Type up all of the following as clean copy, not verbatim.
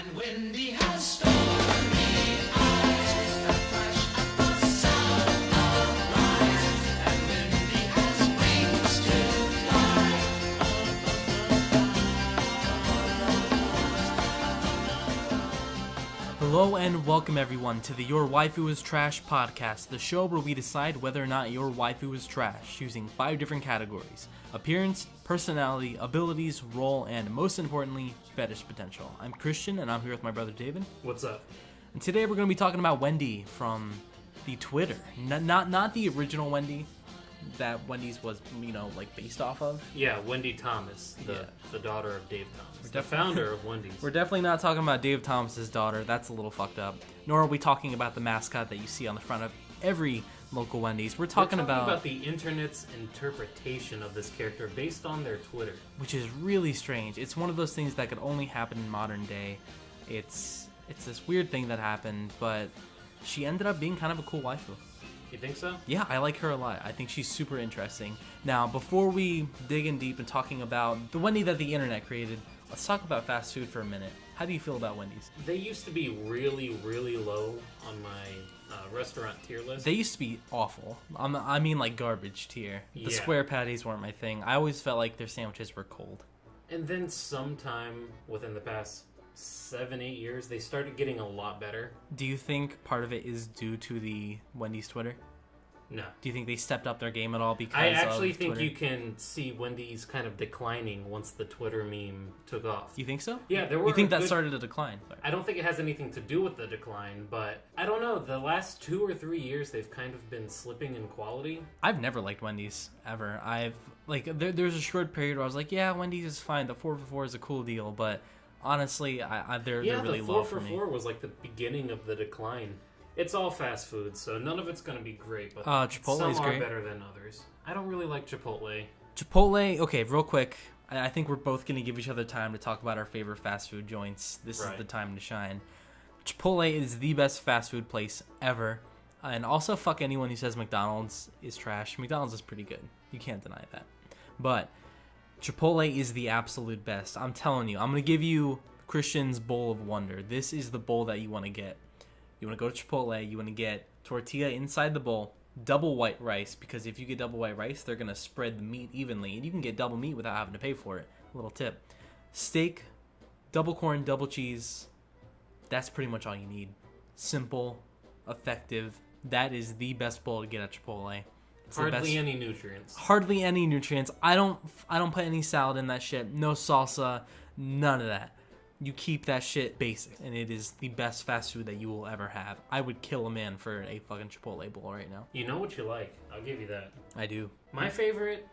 And Wendy has story eyes that flash at the sound of lies. And Wendy has wings to fly. Hello and welcome everyone to the Your Waifu Is Trash Podcast, the show where we decide whether or not your waifu is trash using 5 different categories: appearance, personality, abilities, role, and most importantly, fetish potential. I'm Christian and I'm here with my brother David. What's up? And today we're going to be talking about Wendy from the Twitter. Not the original Wendy that Wendy's was, based off of. Yeah, Wendy Thomas, the daughter of Dave Thomas, the founder of Wendy's. We're definitely not talking about Dave Thomas's daughter. That's a little fucked up. Nor are we talking about the mascot that you see on the front of every local Wendy's. We're talking about the internet's interpretation of this character based on their Twitter, which is really strange. It's one of those things that could only happen in modern day. It's this weird thing that happened, but she ended up being kind of a cool waifu. You think so? Yeah, I like her a lot. I think she's super interesting. Now, before we dig in deep and talking about the Wendy that the internet created, let's talk about fast food for a minute. How do you feel about Wendy's? They used to be really, really low on my restaurant tier list. They used to be awful. I mean, like garbage tier. The square patties weren't my thing. I always felt like their sandwiches were cold. And then sometime within the past 7-8 years, they started getting a lot better. Do you think part of it is due to the Wendy's Twitter? No. Do you think they stepped up their game at all because I actually of think Twitter? you can see Wendy's kind of declining once the Twitter meme took off. You think so? Yeah, there were. You think that started a decline? I don't think it has anything to do with the decline, but I don't know. The last 2 or 3 years, they've kind of been slipping in quality. I've never liked Wendy's ever. There's a short period where I was like, yeah, Wendy's is fine. The 4 for 4 is a cool deal, but honestly, they're really low for me. The 4 for 4 was like the beginning of the decline. It's all fast food, so none of it's going to be great, but Chipotle's some are great. better than others. I don't really like Chipotle. Chipotle, okay, real quick. I think we're both going to give each other time to talk about our favorite fast food joints. This is the time to shine. Chipotle is the best fast food place ever. And also, fuck anyone who says McDonald's is trash. McDonald's is pretty good. You can't deny that. But Chipotle is the absolute best. I'm telling you. I'm going to give you Christian's bowl of wonder. This is the bowl that you want to get. You want to go to Chipotle, you want to get tortilla inside the bowl, double white rice, because if you get double white rice, they're going to spread the meat evenly, and you can get double meat without having to pay for it. A little tip. Steak, double corn, double cheese, that's pretty much all you need. Simple, effective. That is the best bowl to get at Chipotle. It's Hardly any nutrients. Hardly any nutrients. I don't put any salad in that shit. No salsa, none of that. You keep that shit basic, and it is the best fast food that you will ever have. I would kill a man for a fucking Chipotle bowl right now. You know what you like. I'll give you that. I do. My favorite,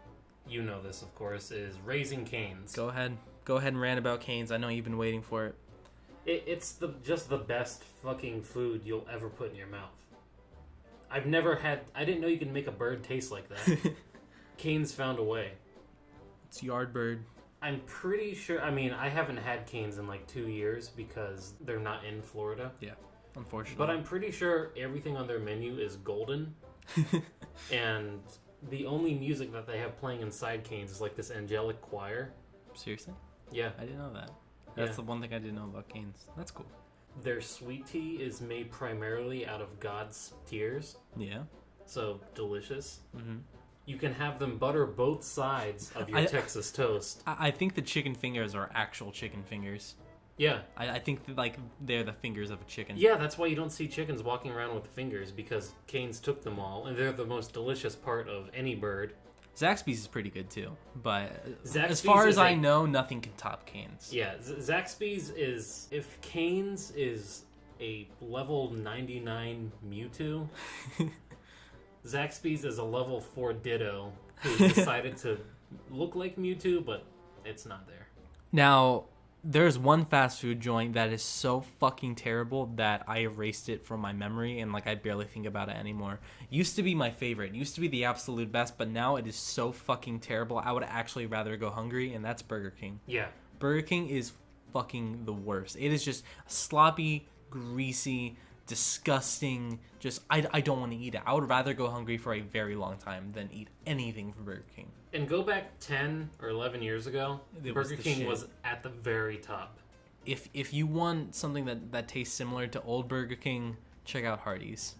you know this, of course, is Raising Cane's. Go ahead and rant about Cane's. I know you've been waiting for it. It's just the best fucking food you'll ever put in your mouth. I didn't know you could make a bird taste like that. Cane's found a way. It's Yardbird. I'm pretty sure, I haven't had Cane's in like 2 years because they're not in Florida. Yeah, unfortunately. But I'm pretty sure everything on their menu is golden. And the only music that they have playing inside Cane's is like this angelic choir. Seriously? Yeah. I didn't know that. That's the one thing I didn't know about Cane's. That's cool. Their sweet tea is made primarily out of God's tears. Yeah. So delicious. Mm-hmm. You can have them butter both sides of your Texas toast. I think the chicken fingers are actual chicken fingers. Yeah. I think they're the fingers of a chicken. Yeah, that's why you don't see chickens walking around with fingers, because Cane's took them all, and they're the most delicious part of any bird. Zaxby's is pretty good too, but Zaxby's as far as I know, nothing can top Cane's. Yeah, Zaxby's is... If Cane's is a level 99 Mewtwo... Zaxby's is a level 4 Ditto who decided to look like Mewtwo, but it's not there. Now, there's one fast food joint that is so fucking terrible that I erased it from my memory and I barely think about it anymore. Used to be my favorite. Used to be the absolute best, but now it is so fucking terrible. I would actually rather go hungry, and that's Burger King. Yeah. Burger King is fucking the worst. It is just sloppy, greasy, disgusting. Just I don't want to eat it. I would rather go hungry for a very long time than eat anything from Burger King. And go back 10 or 11 years ago, Burger King was at the very top. if you want something that tastes similar to old Burger King, check out Hardee's.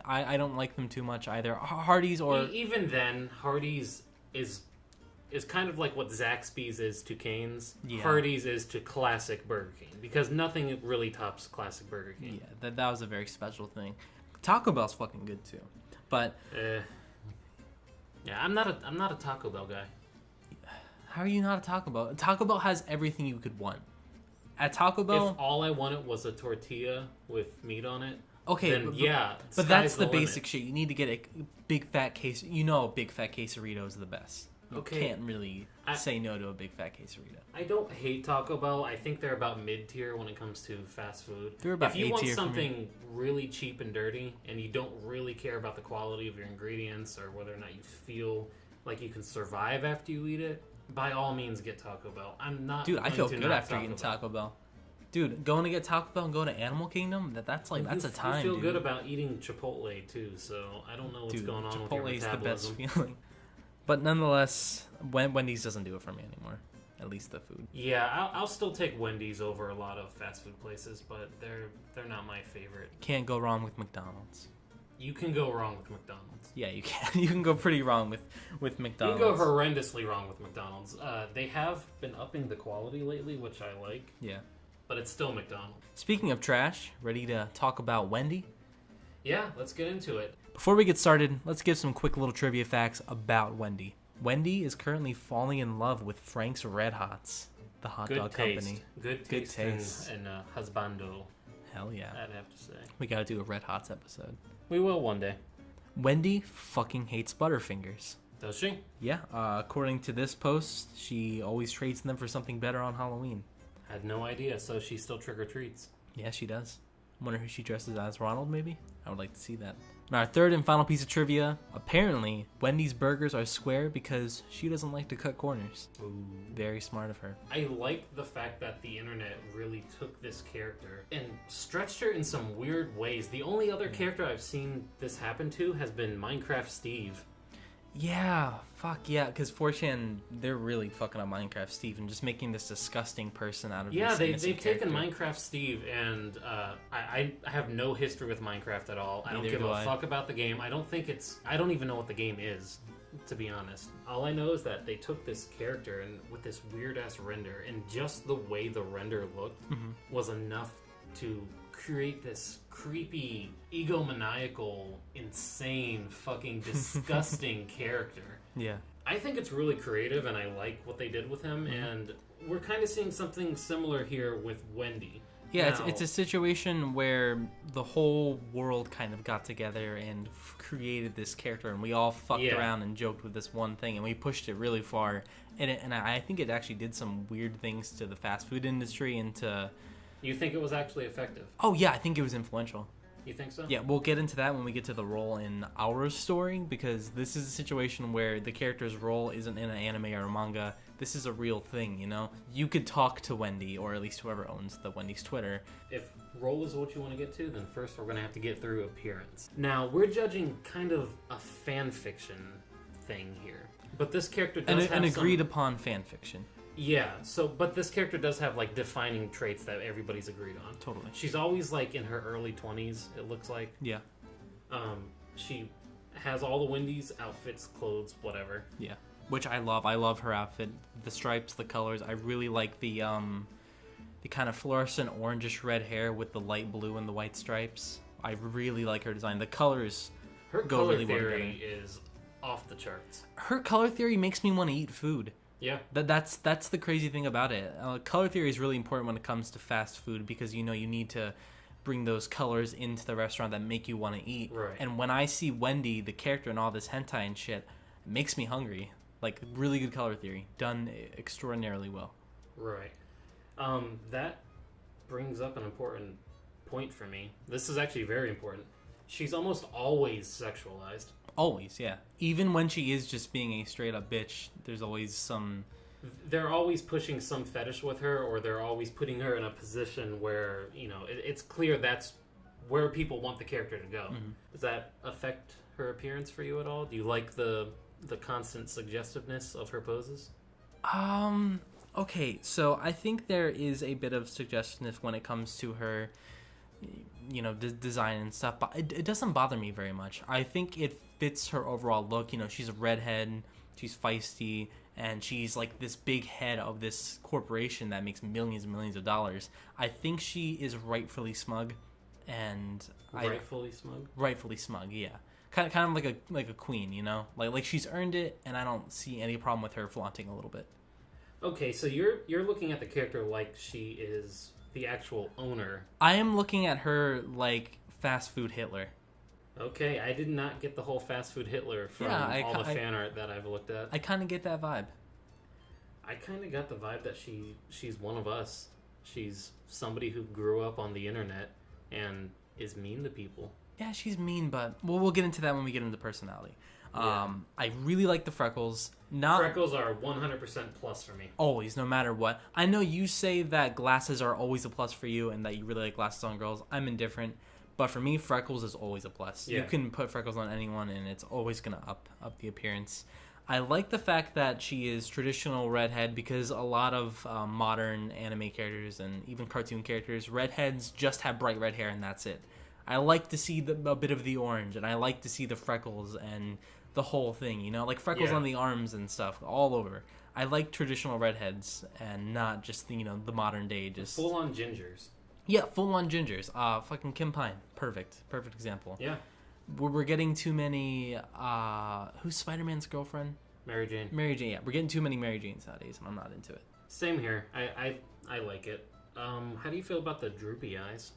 I don't like them too much either. Hardee's or even then, Hardee's is kind of like what Zaxby's is to Cane's. Yeah. Hardee's is to classic Burger King, because nothing really tops classic Burger King. Yeah, that was a very special thing. Taco Bell's fucking good too, but yeah, I'm not a Taco Bell guy. how are you not a Taco Bell? Taco Bell has everything you could want. At Taco Bell, If all I wanted was a tortilla with meat on it, okay, then but that's the limit. basic shit. You need to get a big fat case. You know, a big fat quesarito is the best. You can't really say no to a big fat quesarito. I don't hate Taco Bell. I think they're about mid-tier when it comes to fast food. They're about if you want A-tier for me. something really cheap and dirty, and you don't really care about the quality of your ingredients or whether or not you feel like you can survive after you eat it, by all means get Taco Bell. I'm not. Dude, I feel going to good knock after eating Taco Bell. Dude, going to get Taco Bell and go to Animal Kingdom, that's a time, You feel dude. good about eating Chipotle too, so I don't know what's going on with your Chipotle's the best metabolism. feeling. But nonetheless, Wendy's doesn't do it for me anymore. At least the food. Yeah, I'll still take Wendy's over a lot of fast food places, but they're not my favorite. Can't go wrong with McDonald's. You can go wrong with McDonald's. Yeah, you can. You can go pretty wrong with McDonald's. You can go horrendously wrong with McDonald's. They have been upping the quality lately, which I like, Yeah. but it's still McDonald's. Speaking of trash, ready to talk about Wendy? Yeah, let's get into it. Before we get started, let's give some quick little trivia facts about Wendy. Wendy is currently falling in love with Frank's Red Hots, the hot Good dog taste. company. Good Good taste. taste. And husbando, Hell yeah. I'd have to say. We gotta do a Red Hots episode. We will one day. Wendy fucking hates Butterfingers. Does she? Yeah, according to this post, she always trades them for something better on Halloween. Had no idea, so she still trick-or-treats. Yeah, she does. Wonder who she dresses as, Ronald, maybe? I would like to see that. And our third and final piece of trivia, apparently, Wendy's burgers are square because she doesn't like to cut corners. Ooh. Very smart of her. I like the fact that the internet really took this character and stretched her in some weird ways. The only other character I've seen this happen to has been Minecraft Steve. Yeah, fuck yeah, because 4chan, they're really fucking up Minecraft Steve and just making this disgusting person out of this innocent they've taken character. Minecraft Steve, and I have no history with Minecraft at all. I don't Neither give do a I. fuck about the game. I don't even know what the game is, to be honest. All I know is that they took this character and with this weird ass render, and just the way the render looked was enough to create this creepy, egomaniacal, insane, fucking disgusting character. Yeah. I think it's really creative, and I like what they did with him, and we're kind of seeing something similar here with Wendy. Yeah, Now- it's a situation where the whole world kind of got together and created this character, and we all fucked Yeah. around and joked with this one thing, and we pushed it really far. And I think it actually did some weird things to the fast food industry and to... You think it was actually effective? Oh, yeah, I think it was influential. You think so? Yeah, we'll get into that when we get to the role in our story, because this is a situation where the character's role isn't in an anime or a manga. This is a real thing, you know? You could talk to Wendy, or at least whoever owns the Wendy's Twitter. If role is what you want to get to, then first we're going to have to get through appearance. Now, we're judging kind of a fan fiction thing here. But this character does have An some... agreed upon fan fiction. Yeah, but this character does have, like, defining traits that everybody's agreed on. Totally. She's always, like, in her early 20s, it looks like. Yeah. She has all the Wendy's outfits, clothes, whatever. Yeah. Which I love. I love her outfit. The stripes, the colors. I really like the kind of fluorescent orangish red hair with the light blue and the white stripes. I really like her design. The colors Her go color really well theory together. is off the charts. Her color theory makes me want to eat food. Yeah. That's the crazy thing about it. Color theory is really important when it comes to fast food because, you know, you need to bring those colors into the restaurant that make you want to eat. Right. And when I see Wendy, the character, and all this hentai and shit, it makes me hungry. Like, really good color theory. Done extraordinarily well. Right. That brings up an important point for me. This is actually very important. She's almost always sexualized. Always, yeah. Even when she is just being a straight up bitch, there's always some... They're always pushing some fetish with her, or they're always putting her in a position where, you know, it's clear that's where people want the character to go. Mm-hmm. Does that affect her appearance for you at all? Do you like the constant suggestiveness of her poses? Okay, so I think there is a bit of suggestiveness when it comes to her, design and stuff, but it doesn't bother me very much. I think it fits her overall look. She's a redhead, she's feisty, and she's like this big head of this corporation that makes millions and millions of dollars. I think she is rightfully smug, and rightfully smug, yeah. Kind of like a queen, like she's earned it, and I don't see any problem with her flaunting a little bit. Okay, so you're looking at the character like she is the actual owner. I am looking at her like fast food Hitler. Okay, I did not get the whole fast food Hitler from all the fan art that I've looked at. I kind of get that vibe. I kind of got the vibe that she's one of us. She's somebody who grew up on the internet and is mean to people. Yeah, she's mean, but we'll get into that when we get into personality. Yeah. I really like the freckles. Freckles are 100% plus for me. Always, no matter what. I know you say that glasses are always a plus for you and that you really like glasses on girls. I'm indifferent. But for me, freckles is always a plus. Yeah. You can put freckles on anyone and it's always going to up the appearance. I like the fact that she is traditional redhead because a lot of modern anime characters and even cartoon characters, redheads just have bright red hair and that's it. I like to see a bit of the orange and I like to see the freckles and the whole thing, like freckles on the arms and stuff all over. I like traditional redheads and not just the modern day just full on gingers. Yeah, full on gingers. Fucking Kim Pine, perfect example. Yeah, we're getting too many. Who's Spider-Man's girlfriend? Mary Jane. Yeah, we're getting too many Mary Janes nowadays, and I'm not into it. Same here. I like it. How do you feel about the droopy eyes?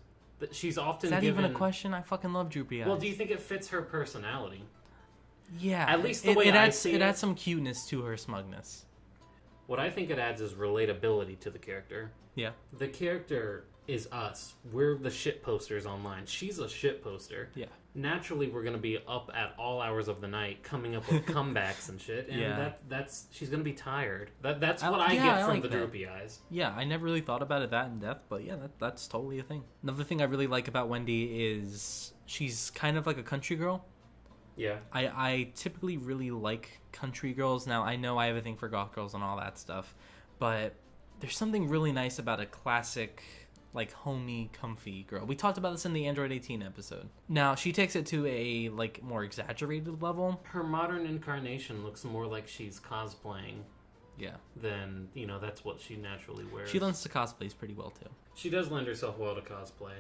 She's often Is that given... even a question? I fucking love droopy eyes. Well, do you think it fits her personality? Yeah, at least the way I see it. It adds some cuteness to her smugness. What I think it adds is relatability to the character. Yeah. The character is us. We're the shit posters online. She's a shit poster. Yeah. Naturally, we're going to be up at all hours of the night coming up with comebacks and shit. And that's she's going to be tired. That's what I get from the droopy eyes. Yeah, I never really thought about it that in depth, but yeah, that's totally a thing. Another thing I really like about Wendy is she's kind of like a country girl. Yeah. I typically really like country girls. Now, I know I have a thing for goth girls and all that stuff, but there's something really nice about a classic, like, homey, comfy girl. We talked about this in the Android 18 episode. Now, she takes it to a, like, more exaggerated level. Her modern incarnation looks more like she's cosplaying. Yeah. Then, that's what she naturally wears. She lends to cosplays pretty well, too. She does lend herself well to cosplay.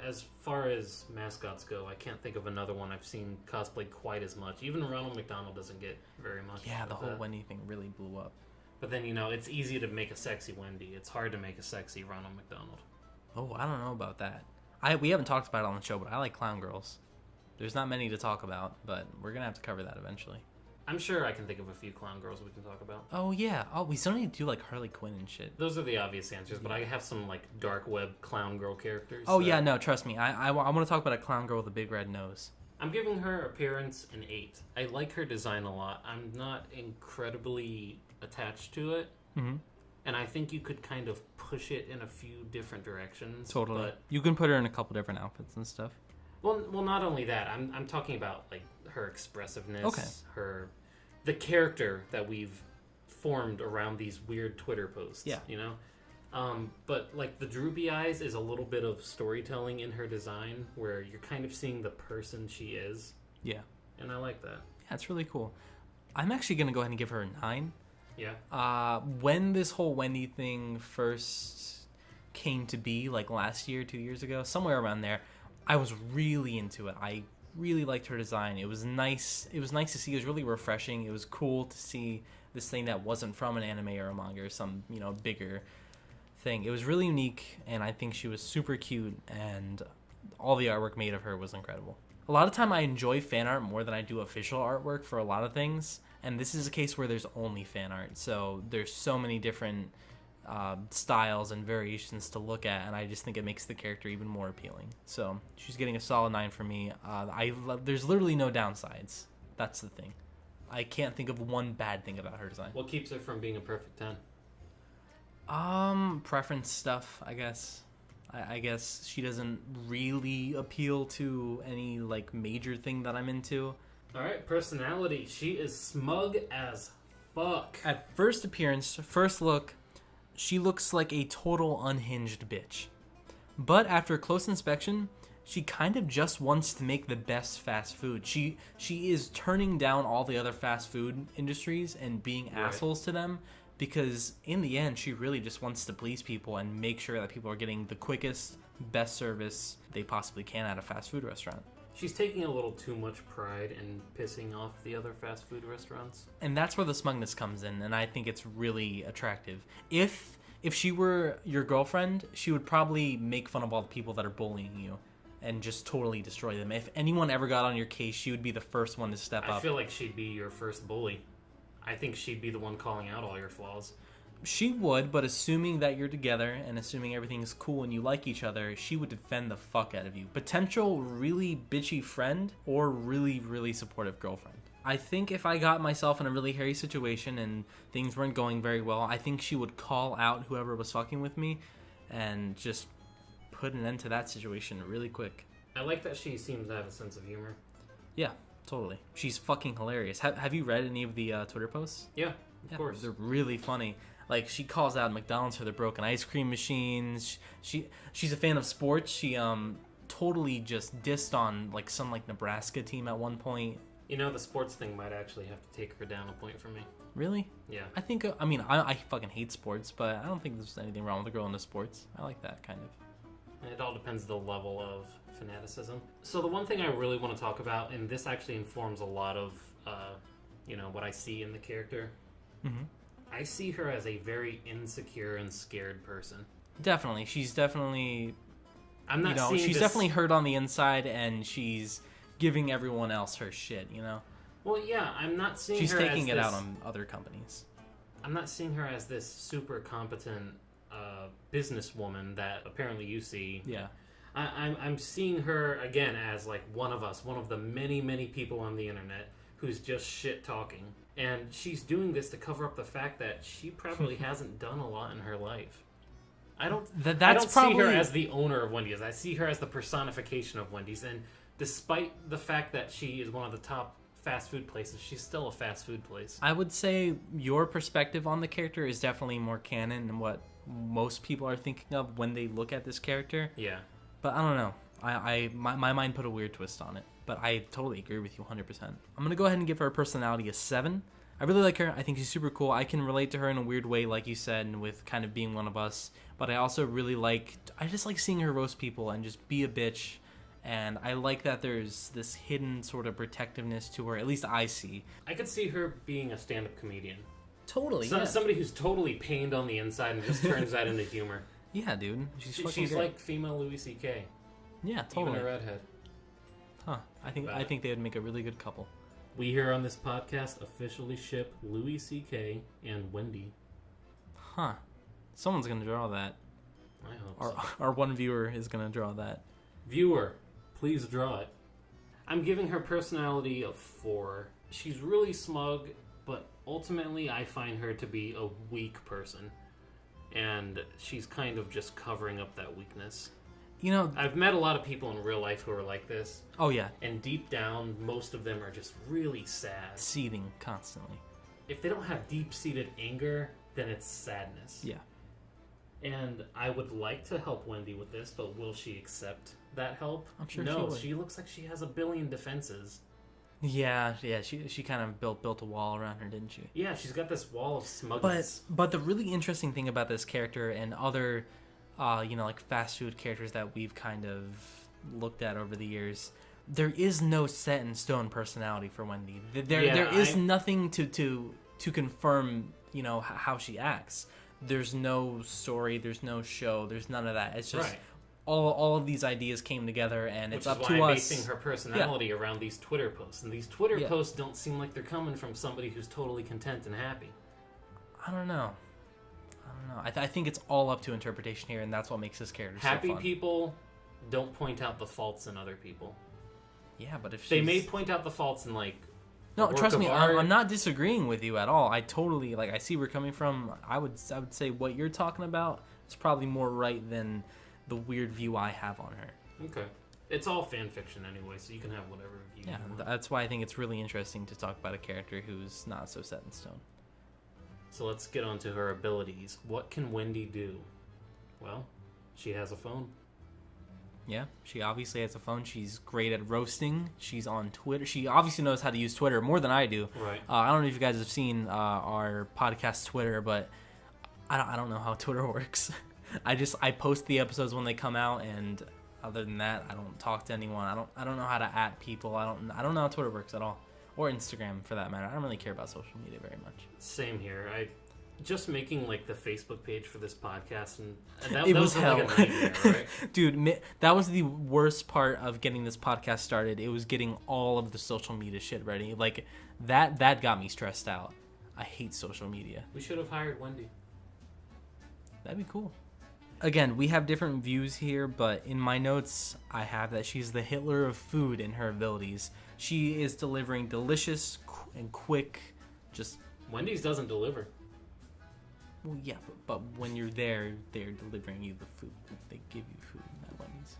As far as mascots go, I can't think of another one I've seen cosplay quite as much. Even Ronald McDonald doesn't get very much. Yeah, the whole Wendy thing really blew up. But then, it's easy to make a sexy Wendy. It's hard to make a sexy Ronald McDonald. Oh, I don't know about that. We haven't talked about it on the show, but I like clown girls. There's not many to talk about, but we're going to have to cover that eventually. I'm sure I can think of a few clown girls we can talk about. Oh, yeah. Oh, we still need to do, like, Harley Quinn and shit. Those are the obvious answers, but I have some, like, dark web clown girl characters. Oh, yeah, no, trust me. I want to talk about a clown girl with a big red nose. I'm giving her appearance an 8. I like her design a lot. I'm not incredibly attached to it. Mm-hmm. And I think you could kind of push it in a few different directions. Totally. But... you can put her in a couple different outfits and stuff. Well, not only that. I'm talking about, like, her expressiveness. Okay. The character that we've formed around these weird Twitter posts. Yeah. But, like, the droopy eyes is a little bit of storytelling in her design where you're kind of seeing the person she is. Yeah. And I like that. Yeah, it's really cool. I'm actually going to go ahead and give her a 9. Yeah. When this whole Wendy thing first came to be, like last year, 2 years ago, somewhere around there, I was really into it. I really liked her design. It was nice. It was nice to see. It was really refreshing. It was cool to see this thing that wasn't from an anime or a manga or some, bigger thing. It was really unique, and I think she was super cute, and all the artwork made of her was incredible. A lot of time I enjoy fan art more than I do official artwork for a lot of things, and this is a case where there's only fan art, so there's so many different styles and variations to look at, and I just think it makes the character even more appealing. So she's getting a solid 9 for me. There's literally no downsides. That's the thing. I can't think of one bad thing about her design. What keeps her from being a perfect 10? Preference stuff, I guess. I guess she doesn't really appeal to any, like, major thing that I'm into. Alright, personality. She is smug as fuck. At first appearance, first look, She looks like a total unhinged bitch. But after close inspection, she kind of just wants to make the best fast food. She is turning down all the other fast food industries and being assholes to them because in the end, she really just wants to please people and make sure that people are getting the quickest, best service they possibly can at a fast food restaurant. She's taking a little too much pride in pissing off the other fast food restaurants. And that's where the smugness comes in, and I think it's really attractive. If she were your girlfriend, she would probably make fun of all the people that are bullying you and just totally destroy them. If anyone ever got on your case, she would be the first one to step up. I feel like she'd be your first bully. I think she'd be the one calling out all your flaws. She would, but assuming that you're together and assuming everything's cool and you like each other, she would defend the fuck out of you. Potential really bitchy friend or really, really supportive girlfriend. I think if I got myself in a really hairy situation and things weren't going very well, I think she would call out whoever was fucking with me and just put an end to that situation really quick. I like that she seems to have a sense of humor. Yeah, totally. She's fucking hilarious. Have you read any of the Twitter posts? Yeah, of course. They're really funny. Like, she calls out McDonald's for their broken ice cream machines. She's a fan of sports. She totally just dissed on like some like Nebraska team at one point. You know, the sports thing might actually have to take her down a point for me. Really? Yeah. I think, I fucking hate sports, but I don't think there's anything wrong with a girl into sports. I like that, kind of. It all depends the level of fanaticism. So the one thing I really want to talk about, and this actually informs a lot of, what I see in the character. Mm-hmm. I see her as a very insecure and scared person. Definitely. She's definitely... I'm not seeing she's this... definitely hurt on the inside, and she's giving everyone else her shit, you know? Well, yeah, I'm not seeing she's her taking as it this... out on other companies. I'm not seeing her as this super competent businesswoman that apparently you see. Yeah. I'm seeing her, again, as like one of us, one of the many, many people on the internet who's just shit-talking. And she's doing this to cover up the fact that she probably hasn't done a lot in her life. I don't see her as the owner of Wendy's. I see her as the personification of Wendy's. And despite the fact that she is one of the top fast food places, she's still a fast food place. I would say your perspective on the character is definitely more canon than what most people are thinking of when they look at this character. Yeah. But I don't know. My mind put a weird twist on it. But I totally agree with you 100%. I'm going to go ahead and give her personality a 7. I really like her. I think she's super cool. I can relate to her in a weird way, like you said, with kind of being one of us. But I also really I just like seeing her roast people and just be a bitch. And I like that there's this hidden sort of protectiveness to her. At least I see. I could see her being a stand-up comedian. Totally, yeah. Somebody who's totally pained on the inside and just turns that into humor. Yeah, dude. She's like female Louis C.K. Yeah, totally. Even a redhead. Huh. I think they would make a really good couple. We here on this podcast officially ship Louis C.K. and Wendy. Huh. Someone's going to draw that. I hope so. Our one viewer is going to draw that. Viewer, please draw it. I'm giving her personality a 4. She's really smug, but ultimately I find her to be a weak person. And she's kind of just covering up that weakness. You know, I've met a lot of people in real life who are like this. Oh, yeah. And deep down, most of them are just really sad. Seething constantly. If they don't have deep-seated anger, then it's sadness. Yeah. And I would like to help Wendy with this, but will she accept that help? I'm sure no, she would. She looks like she has a billion defenses. Yeah, she kind of built a wall around her, didn't she? Yeah, she's got this wall of smugness. But the really interesting thing about this character and other... like fast food characters that we've kind of looked at over the years, there is no set in stone personality for Wendy. There is nothing to confirm, how she acts. There's no story, there's no show, there's none of that. It's just all of these ideas came together, and it's up to us. Which is why I'm basing her personality around these Twitter posts. And these Twitter posts don't seem like they're coming from somebody who's totally content and happy. I don't know. I think it's all up to interpretation here, and that's what makes this character so fun. Happy people don't point out the faults in other people. Yeah, but if they may point out the faults in no, trust me, I'm not disagreeing with you at all. I totally I see where you're coming from. I would say what you're talking about is probably more right than the weird view I have on her. Okay, it's all fan fiction anyway, so you can have whatever view you want. That's why I think it's really interesting to talk about a character who's not so set in stone. So let's get on to her abilities. What can Wendy do? Well, she has a phone. Yeah, she obviously has a phone. She's great at roasting. She's on Twitter. She obviously knows how to use Twitter more than I do. Right. I don't know if you guys have seen our podcast Twitter, but I don't know how Twitter works. I post the episodes when they come out, and other than that, I don't talk to anyone. I don't know how to @ people. I don't know how Twitter works at all, or Instagram for that matter. I don't really care about social media very much. Same here. I just making like the Facebook page for this podcast, and It that was hell. like a nightmare, right? Dude, that was the worst part of getting this podcast started. It was getting all of the social media shit ready. Like that got me stressed out. I hate social media. We should have hired Wendy. That'd be cool. Again, we have different views here, but in my notes, I have that she's the Hitler of food in her abilities. She is delivering delicious and quick, just... Wendy's doesn't deliver. Well, yeah, but when you're there, they're delivering you the food. They give you food at Wendy's.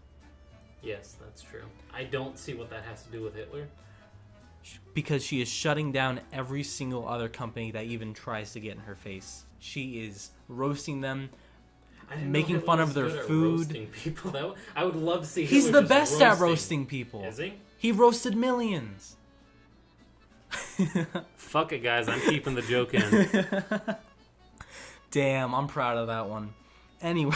Yes, that's true. I don't see what that has to do with Hitler. Because she is shutting down every single other company that even tries to get in her face. She is roasting them, making fun of their food. Roasting people. I would love to see. He's Hitler the just best at roasting people. Is he? He roasted millions. Fuck it, guys. I'm keeping the joke in. Damn, I'm proud of that one. Anyway.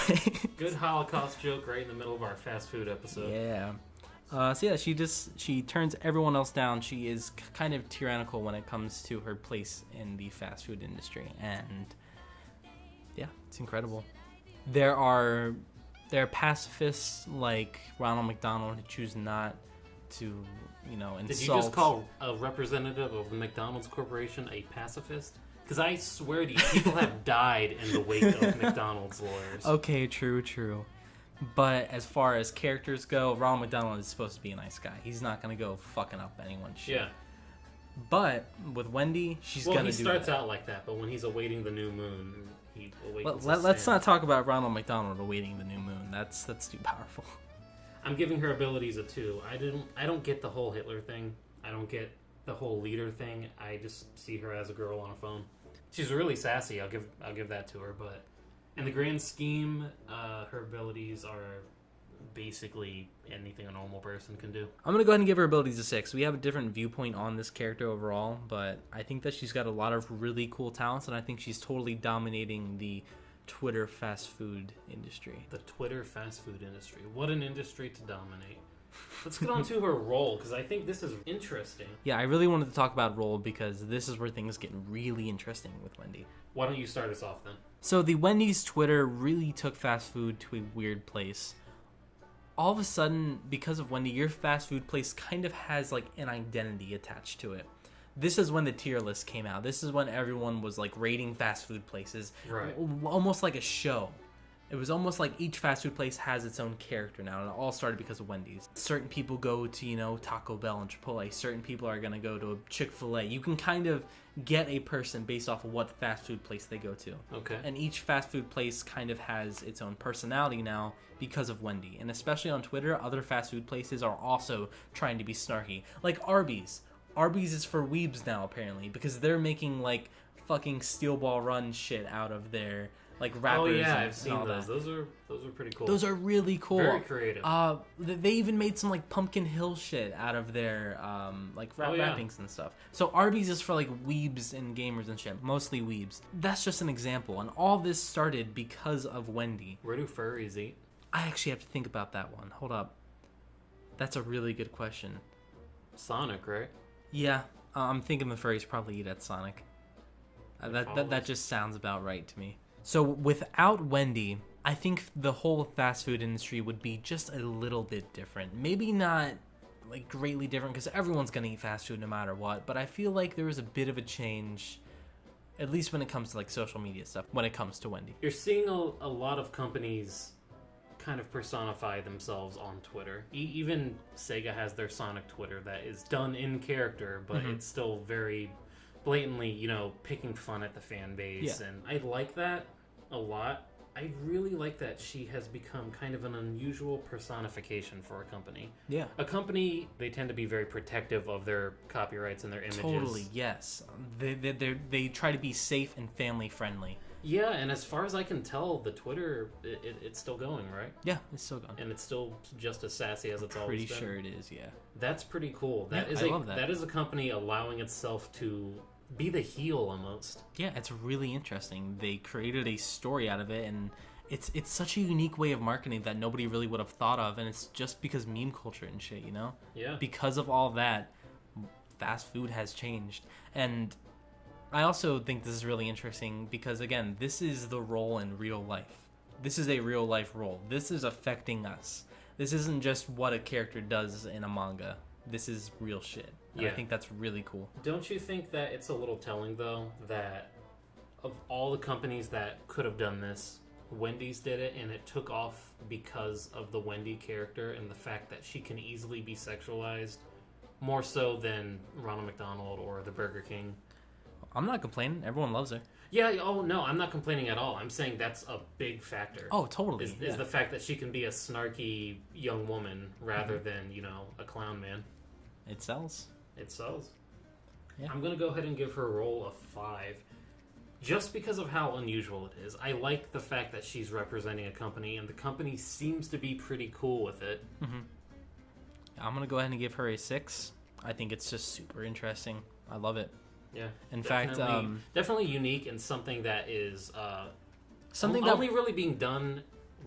Good Holocaust joke right in the middle of our fast food episode. Yeah. So yeah, she turns everyone else down. She is kind of tyrannical when it comes to her place in the fast food industry, and yeah, it's incredible. There are pacifists like Ronald McDonald who choose not to, insult. Did you just call a representative of the McDonald's Corporation a pacifist? Because I swear these people have died in the wake of McDonald's lawyers. Okay, true. But as far as characters go, Ronald McDonald is supposed to be a nice guy. He's not going to go fucking up anyone's shit. Yeah. But with Wendy, she's going to do that. Well, he starts out like that, but when he's awaiting the new moon, he awakens Let's not talk about Ronald McDonald awaiting the new moon. That's too powerful. I'm giving her abilities a 2. I don't get the whole Hitler thing. I don't get the whole leader thing. I just see her as a girl on a phone. She's really sassy. I'll give that to her, but in the grand scheme, her abilities are basically anything a normal person can do. I'm going to go ahead and give her abilities a 6. We have a different viewpoint on this character overall, but I think that she's got a lot of really cool talents, and I think she's totally dominating the Twitter fast food industry. The Twitter fast food industry. What an industry to dominate. Let's get on to her role, because I think this is interesting. Yeah, I really wanted to talk about role because this is where things get really interesting with Wendy. Why don't you start us off then? So the Wendy's Twitter really took fast food to a weird place. All of a sudden, because of Wendy, your fast food place kind of has like an identity attached to it. This is when the tier list came out. This is when everyone was like rating fast food places. Right. Almost like a show. It was almost like each fast food place has its own character now, and it all started because of Wendy's. Certain people go to, Taco Bell and Chipotle. Certain people are going to go to a Chick-fil-A. You can kind of get a person based off of what fast food place they go to. Okay. And each fast food place kind of has its own personality now because of Wendy. And especially on Twitter, other fast food places are also trying to be snarky. Like Arby's. Arby's is for weebs now, apparently, because they're making, like, fucking Steel Ball Run shit out of their... like rappers. Oh yeah, and I've seen all those. that. Those are pretty cool. Those are really cool. Very creative. They even made some like Pumpkin Hill shit out of their wrappings and stuff. So Arby's is for like weebs and gamers and shit, mostly weebs. That's just an example, and all this started because of Wendy. Where do furries eat? I actually have to think about that one. Hold up. That's a really good question. Sonic, right? Yeah, I'm thinking the furries probably eat at Sonic. That just sounds about right to me. So without Wendy, I think the whole fast food industry would be just a little bit different. Maybe not like greatly different because everyone's going to eat fast food no matter what, but I feel like there was a bit of a change, at least when it comes to like social media stuff, when it comes to Wendy. You're seeing a lot of companies kind of personify themselves on Twitter. Even Sega has their Sonic Twitter that is done in character, but it's still very blatantly, picking fun at the fan base. Yeah. And I like that a lot. I really like that she has become kind of an unusual personification for a company. Yeah. A company, they tend to be very protective of their copyrights and their images. Totally, yes. They try to be safe and family friendly. Yeah, and as far as I can tell, the Twitter, it's still going, right? Yeah, it's still going. And it's still just as sassy as it's always been. Pretty sure it is, yeah. That's pretty cool. I love that. That is a company allowing itself to be the heel almost. Yeah, it's really interesting. They created a story out of it, and it's such a unique way of marketing that nobody really would have thought of, and it's just because meme culture and shit, you know? Yeah. Because of all that, fast food has changed. And I also think this is really interesting because, again, this is the role in real life. This is a real life role. This is affecting us. This isn't just what a character does in a manga. This is real shit. And Yeah. I think that's really cool. Don't you think that it's a little telling, though, that of all the companies that could have done this, Wendy's did it, and it took off because of the Wendy character and the fact that she can easily be sexualized more so than Ronald McDonald or the Burger King. I'm not complaining. Everyone loves her. Yeah, oh no, I'm not complaining at all. I'm saying that's a big factor. Oh, totally. Is the fact that she can be a snarky young woman rather than, a clown man. It sells. It sells. Yeah. I'm going to go ahead and give her a roll of 5. Just because of how unusual it is. I like the fact that she's representing a company, and the company seems to be pretty cool with it. I'm going to go ahead and give her a 6. I think it's just super interesting. I love it. Yeah. In fact, definitely unique and something that is something that only really being done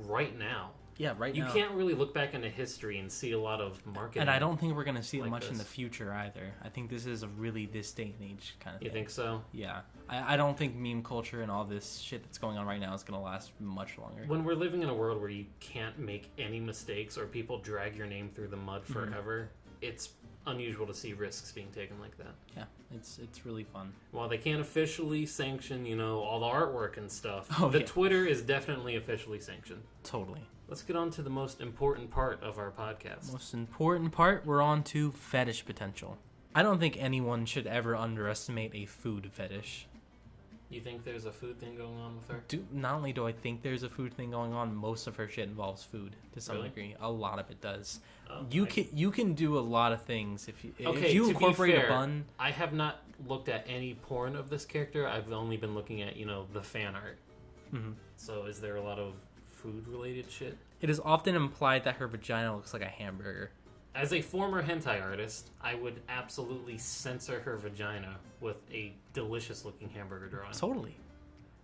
right now. Yeah, right You now. can't really look back into history and see a lot of marketing. And I don't think we're going to see it like much in this. the future either. I think this is a really this day and age kind of You thing. think so? Yeah. I don't think meme culture and all this shit that's going on right now is going to last much longer. When we're living in a world where you can't make any mistakes or people drag your name through the mud forever, it's unusual to see risks being taken like that. Yeah, it's really fun. While they can't officially sanction, all the artwork and stuff, Oh, the yeah. Twitter is definitely officially sanctioned. Totally. Let's get on to the most important part of our podcast. Most important part, we're on to fetish potential. I don't think anyone should ever underestimate a food fetish. You think there's a food thing going on with her? Not only do I think there's a food thing going on, most of her shit involves food to some Really? degree. A lot of it does. Oh, You can do a lot of things if you Okay, if you to be incorporate fair, a bun. I have not looked at any porn of this character. I've only been looking at, the fan art. Mhm. So is there a lot of food-related shit? It is often implied that her vagina looks like a hamburger. As a former hentai artist, I would absolutely censor her vagina with a delicious-looking hamburger drawing. Totally.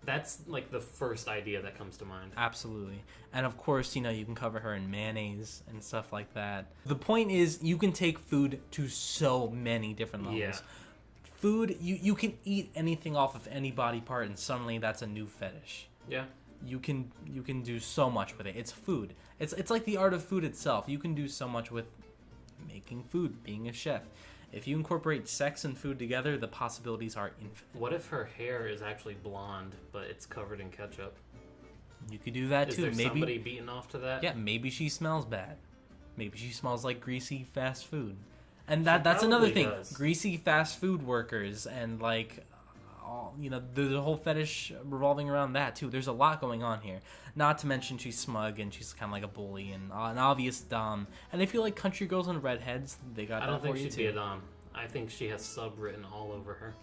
That's like the first idea that comes to mind. Absolutely. And of course, you can cover her in mayonnaise and stuff like that. The point is, you can take food to so many different levels. Yeah. Food, you can eat anything off of any body part and suddenly that's a new fetish. Yeah. You can do so much with it. It's food. It's like the art of food itself. You can do so much with making food, being a chef. If you incorporate sex and food together, the possibilities are infinite. What if her hair is actually blonde, but it's covered in ketchup? You could do that Is too. there Maybe somebody beating off to that? Yeah, maybe she smells bad. Maybe she smells like greasy fast food. And that's another probably thing. does. Greasy fast food workers and there's a whole fetish revolving around that too. There's a lot going on here. Not to mention she's smug and she's kind of like a bully and an obvious dom. And if you like country girls and redheads, they got I that don't think for you she'd too. be a dom. I think she has sub written all over her.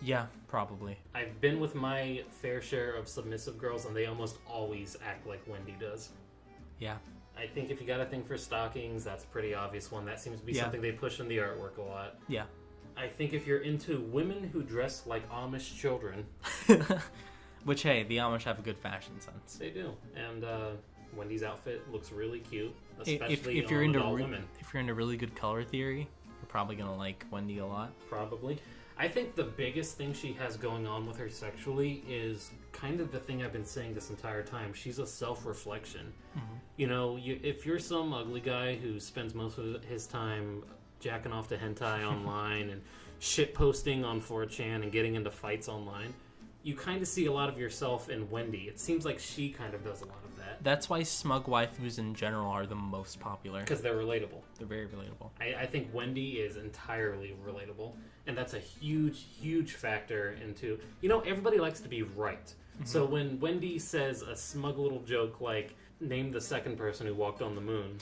Yeah, probably. I've been with my fair share of submissive girls, and they almost always act like Wendy does. Yeah. I think if you got a thing for stockings, that's a pretty obvious one. That seems to be Yeah. something they push in the artwork a lot. Yeah. I think if you're into women who dress like Amish children, Which, hey, the Amish have a good fashion sense. they do. And Wendy's outfit looks really cute, If especially you're on into adult women. if you're into really good color theory, you're probably gonna like Wendy a lot. Probably. I think the biggest thing she has going on with her sexually is kind of the thing I've been saying this entire time. She's a self-reflection. If you're some ugly guy who spends most of his time jacking off to hentai online and shit posting on 4chan and getting into fights online, you kind of see a lot of yourself in Wendy. It seems like she kind of does a lot of that. That's why smug waifus in general are the most popular. Because they're relatable. They're very relatable. I think Wendy is entirely relatable, and that's a huge, huge factor into... everybody likes to be right. So when Wendy says a smug little joke like, name the second person who walked on the moon,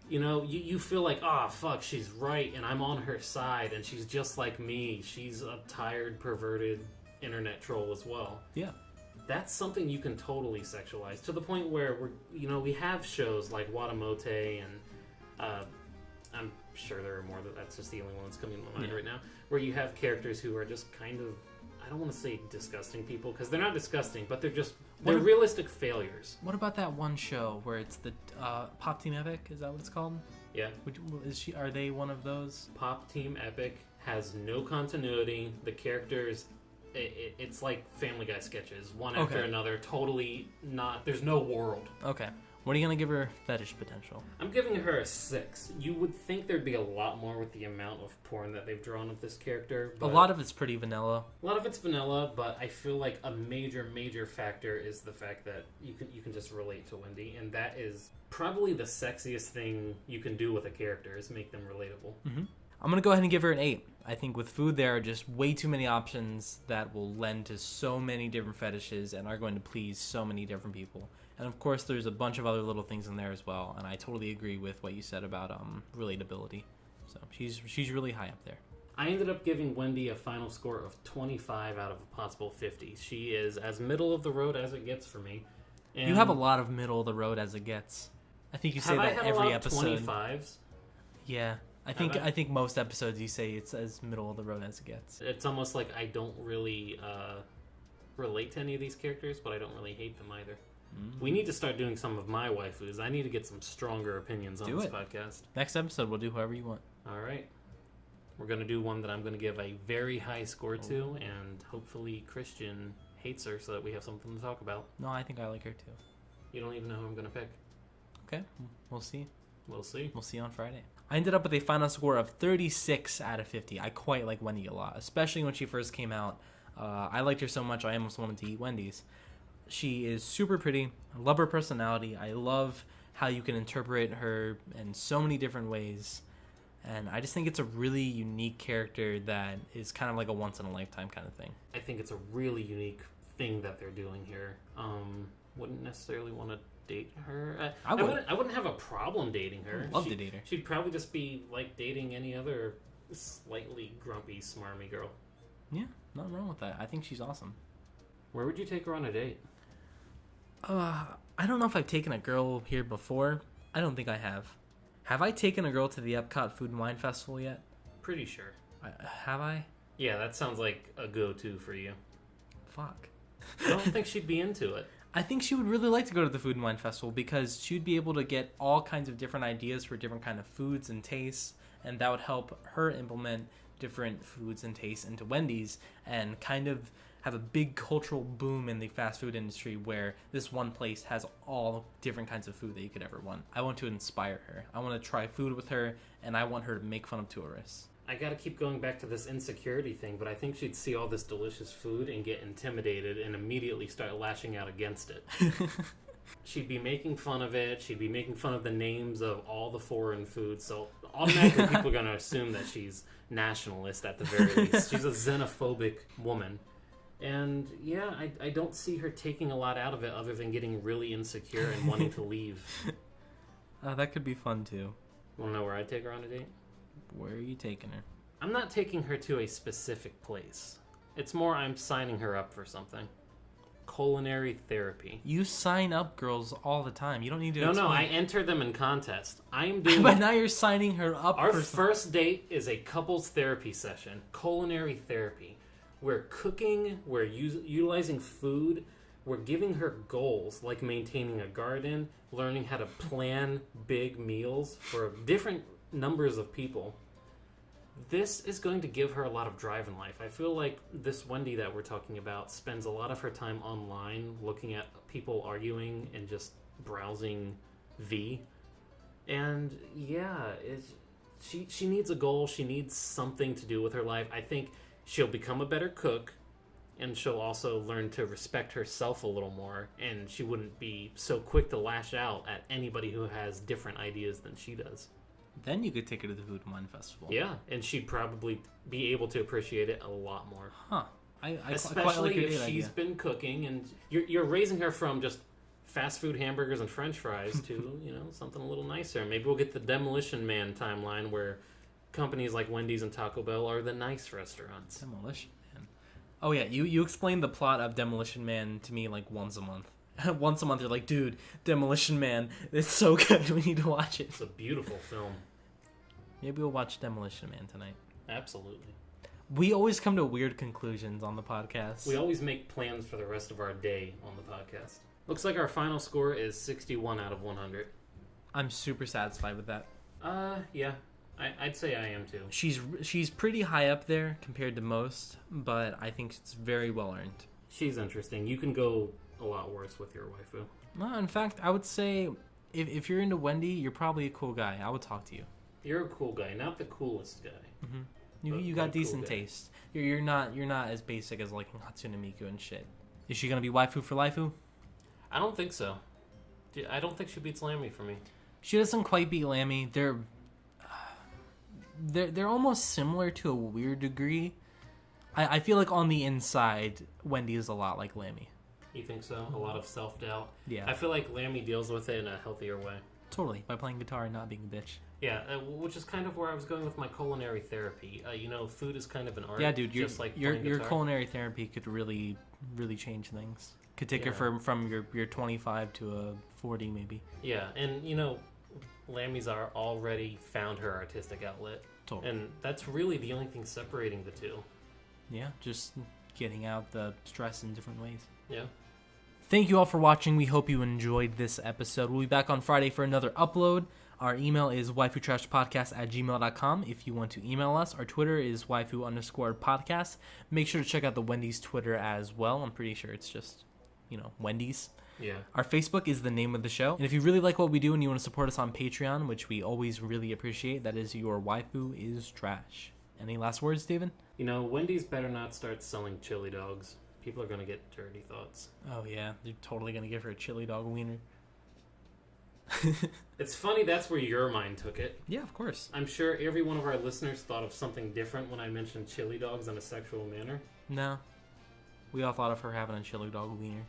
you know, you feel like, oh, fuck, she's right, and I'm on her side, and she's just like me. She's a tired, perverted internet troll as well. Yeah. That's something you can totally sexualize, to the point where we have shows like Watamote, and I'm sure there are more. That's just the only one that's coming to my mind right now, where you have characters who are just kind of, I don't want to say disgusting people, because they're not disgusting, but they're realistic failures. What about that one show where it's the Pop Team Epic? Is that what it's called? Yeah. Are they one of those? Pop Team Epic has no continuity. The characters, it's like Family Guy sketches, one after another, totally not, there's no world. Okay. What are you going to give her fetish potential? I'm giving her a 6. You would think there'd be a lot more with the amount of porn that they've drawn of this character. A lot of it's pretty vanilla. A lot of it's vanilla, but I feel like a major factor is the fact that you can just relate to Wendy, and that is probably the sexiest thing you can do with a character, is make them relatable. Mm-hmm. I'm going to go ahead and give her an 8. I think with food there are just way too many options that will lend to so many different fetishes and are going to please so many different people. And of course, there's a bunch of other little things in there as well. And I totally agree with what you said about relatability. So she's really high up there. I ended up giving Wendy a final score of 25 out of a possible 50. She is as middle of the road as it gets for me. And you have a lot of middle of the road as it gets. I think you say that every episode. 25s? Yeah. I think most episodes you say it's as middle of the road as it gets. It's almost like I don't really relate to any of these characters, but I don't really hate them either. Mm-hmm. We need to start doing some of my waifus. I need to get some stronger opinions on this podcast. Next episode, we'll do whoever you want. All right. We're going to do one that I'm going to give a very high score to, and hopefully Christian hates her so that we have something to talk about. No, I think I like her too. You don't even know who I'm going to pick. Okay, we'll see. We'll see. We'll see on Friday. I ended up with a final score of 36 out of 50. I quite like Wendy a lot, especially when she first came out. I liked her so much I almost wanted to eat Wendy's. She is super pretty. I love her personality. I love how you can interpret her in so many different ways. And I just think it's a really unique character that is kind of like a once-in-a-lifetime kind of thing. I think it's a really unique thing that they're doing here. Wouldn't necessarily want to date her. I wouldn't have a problem dating her. I'd love to date her. She'd probably just be like dating any other slightly grumpy, smarmy girl. Yeah, nothing wrong with that. I think she's awesome. Where would you take her on a date? I don't know if I've taken a girl here before. I don't think I have. Have I taken a girl to the Epcot Food and Wine Festival yet? Pretty sure. Have I? Yeah, that sounds like a go-to for you. Fuck. I don't think she'd be into it. I think she would really like to go to the Food and Wine Festival because she'd be able to get all kinds of different ideas for different kind of foods and tastes, and that would help her implement different foods and tastes into Wendy's and kind of have a big cultural boom in the fast food industry where this one place has all different kinds of food that you could ever want. I want to inspire her. I want to try food with her, and I want her to make fun of tourists. I gotta keep going back to this insecurity thing, but I think she'd see all this delicious food and get intimidated and immediately start lashing out against it. She'd be making fun of it. She'd be making fun of the names of all the foreign foods. So automatically people are going to assume that she's nationalist at the very least. She's a xenophobic woman. And yeah, I don't see her taking a lot out of it other than getting really insecure and wanting to leave. That could be fun too. Want to know where I'd take her on a date? Where are you taking her? I'm not taking her to a specific place. It's more I'm signing her up for something. Culinary therapy. You sign up girls all the time. You don't need to No, I enter them in contest. I'm doing... But now you're signing her up Our first date is a couples therapy session. Culinary therapy. We're cooking, we're utilizing food, we're giving her goals like maintaining a garden, learning how to plan big meals for different numbers of people. This is going to give her a lot of drive in life. I feel like this Wendy that we're talking about spends a lot of her time online looking at people arguing and just browsing V. And yeah, she needs a goal. She needs something to do with her life. I think she'll become a better cook, and she'll also learn to respect herself a little more, and she wouldn't be so quick to lash out at anybody who has different ideas than she does. Then you could take her to the Food and Wine Festival. Yeah, and she'd probably be able to appreciate it a lot more. Huh. I quite Especially like your if date she's idea. been cooking and you're raising her from just fast food hamburgers and French fries to something a little nicer. Maybe we'll get the Demolition Man timeline where companies like Wendy's and Taco Bell are the nice restaurants. Demolition Man. Oh yeah, you explained the plot of Demolition Man to me like once a month. Once a month, you're like, dude, Demolition Man, it's so good. We need to watch it. It's a beautiful film. Maybe we'll watch Demolition Man tonight. Absolutely. We always come to weird conclusions on the podcast. We always make plans for the rest of our day on the podcast. Looks like our final score is 61 out of 100. I'm super satisfied with that. Yeah. I'd say I am too. She's pretty high up there compared to most, but I think it's very well earned. She's interesting. You can go a lot worse with your waifu. Well, in fact, I would say if you're into Wendy, you're probably a cool guy. I would talk to you. You're a cool guy, not the coolest guy. Mm-hmm. You But got cool decent guy. taste. You're not as basic as liking Hatsune Miku and shit. Is she gonna be waifu for laifu? I don't think so. I don't think she beats Lammy for me. She doesn't quite beat Lammy. They're almost similar to a weird degree. I feel like on the inside, Wendy is a lot like Lammy. You think so? A lot of self-doubt? Yeah. I feel like Lammy deals with it in a healthier way. Totally, by playing guitar and not being a bitch. Yeah, which is kind of where I was going with my culinary therapy. Food is kind of an art. Yeah, dude, just like your playing guitar. culinary therapy could really change things. Could take her from your 25 to a 40 maybe. Yeah, and Lammy's are already found her artistic outlet. Totally. And that's really the only thing separating the two. Yeah, just getting out the stress in different ways. Yeah. Thank you all for watching. We hope you enjoyed this episode. We'll be back on Friday for another upload. Our email is waifutrashpodcast@gmail.com. If you want to email us, our Twitter is waifu_podcast. Make sure to check out the Wendy's Twitter as well. I'm pretty sure it's just, Wendy's. Yeah. Our Facebook is the name of the show. And if you really like what we do and you want to support us on Patreon, which we always really appreciate, that is your Waifu Is Trash. Any last words, Steven? Wendy's better not start selling chili dogs. People are going to get dirty thoughts. Oh, yeah. They're totally going to give her a chili dog wiener. It's funny that's where your mind took it. Yeah, of course. I'm sure every one of our listeners thought of something different when I mentioned chili dogs in a sexual manner. No. We all thought of her having a chili dog wiener.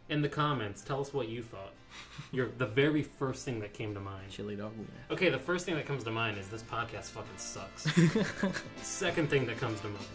In the comments, tell us what you thought. The very first thing that came to mind. Chili dog wiener. Okay, the first thing that comes to mind is this podcast fucking sucks. Second thing that comes to mind.